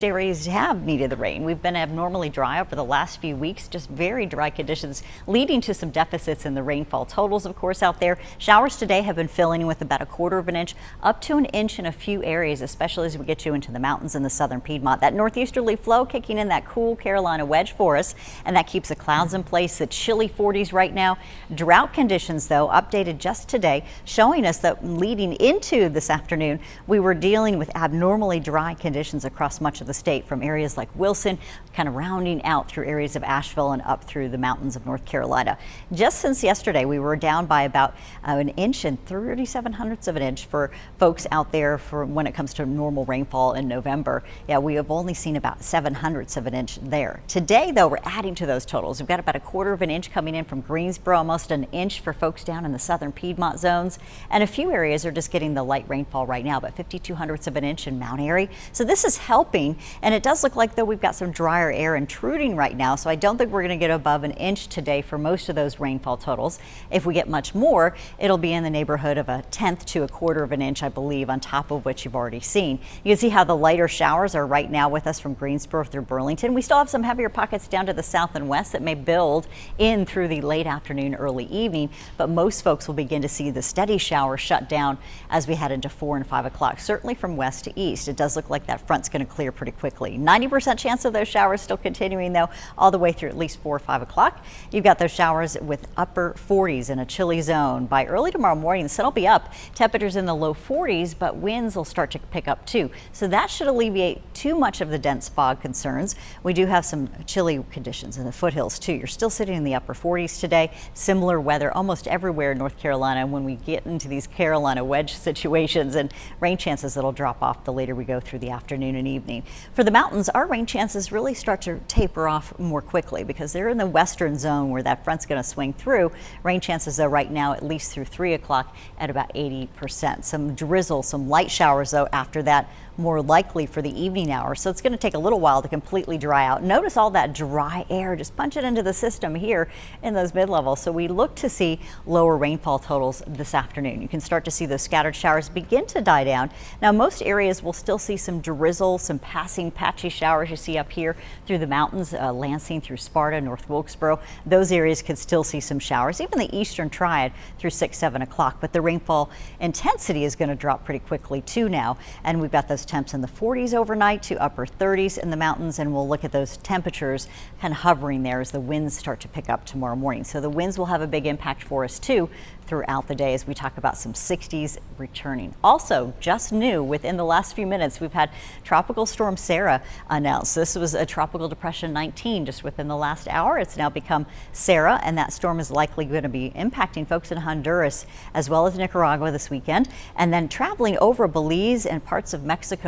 Areas have needed the rain. We've been abnormally dry over the last few weeks, just very dry conditions leading to some deficits in the rainfall totals, of course, out there. Showers today have been filling in with about 1/4 of an inch, up to an inch in a few areas, especially as we get you into the mountains in the southern Piedmont. That northeasterly flow kicking in that cool Carolina wedge for us, and that keeps the clouds in place. The chilly 40s right now. Drought conditions, though, updated just today, showing us that leading into this afternoon, we were dealing with abnormally dry conditions across much of the state, from areas like Wilson, kind of rounding out through areas of Asheville and up through the mountains of North Carolina. Just since yesterday, we were down by about an inch and 37/100ths of an inch for folks out there for when it comes to normal rainfall in November. Yeah, we have only seen about 7/100ths of an inch there. Today, though, we're adding to those totals. We've got about 1/4 of an inch coming in from Greensboro, almost an inch for folks down in the southern Piedmont zones, and a few areas are just getting the light rainfall right now, but 52/100ths of an inch in Mount Airy. So this is helping. And it does look like, though, we've got some drier air intruding right now, so I don't think we're going to get above an inch today for most of those rainfall totals. If we get much more, it'll be in the neighborhood of 1/10 to 1/4 of an inch, I believe, on top of what you've already seen. You can see how the lighter showers are right now with us from Greensboro through Burlington. We still have some heavier pockets down to the south and west that may build in through the late afternoon, early evening, but most folks will begin to see the steady showers shut down as we head into 4 and 5 o'clock, certainly from west to east. It does look like that front's going to clear pretty quickly. 90% chance of those showers still continuing, though, all the way through at least 4 or 5 o'clock. You've got those showers with upper 40s in a chilly zone. By early tomorrow morning, the sun will be up. Temperatures in the low 40s, but winds will start to pick up too. So that should alleviate too much of the dense fog concerns. We do have some chilly conditions in the foothills too. You're still sitting in the upper 40s today. Similar weather almost everywhere in North Carolina when we get into these Carolina wedge situations, and rain chances that'll drop off the later we go through the afternoon and evening. For the mountains, our rain chances really start to taper off more quickly because they're in the western zone where that front's going to swing through. Rain chances, though, right now at least through 3 o'clock at about 80%. Some drizzle, some light showers, though, after that, more likely for the evening hours. So it's going to take a little while to completely dry out. Notice all that dry air just punch it into the system here in those mid-levels. So we look to see lower rainfall totals this afternoon. You can start to see those scattered showers begin to die down. Now, most areas will still see some drizzle, some passing patchy showers you see up here through the mountains, Lansing through Sparta, North Wilkesboro. Those areas could still see some showers, even the eastern triad through 6, 7 o'clock. But the rainfall intensity is going to drop pretty quickly too now. And we've got those temps in the 40s overnight to upper 30s in the mountains, and we'll look at those temperatures kind of hovering there as the winds start to pick up tomorrow morning. So the winds will have a big impact for us too throughout the day as we talk about some 60s returning. Also, just new within the last few minutes, we've had Tropical Storm Sarah announced. This was a Tropical Depression 19 just within the last hour. It's now become Sarah, and that storm is likely going to be impacting folks in Honduras as well as Nicaragua this weekend, and then traveling over Belize and parts of Mexico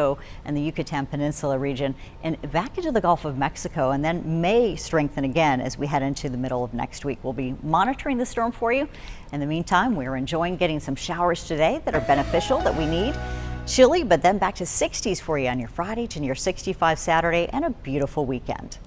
and the Yucatan Peninsula region and back into the Gulf of Mexico, and then may strengthen again as we head into the middle of next week. We'll be monitoring the storm for you. In the meantime, we're enjoying getting some showers today that are beneficial, that we need. Chilly, but then back to 60s for you on your Friday to near 65 Saturday, and a beautiful weekend.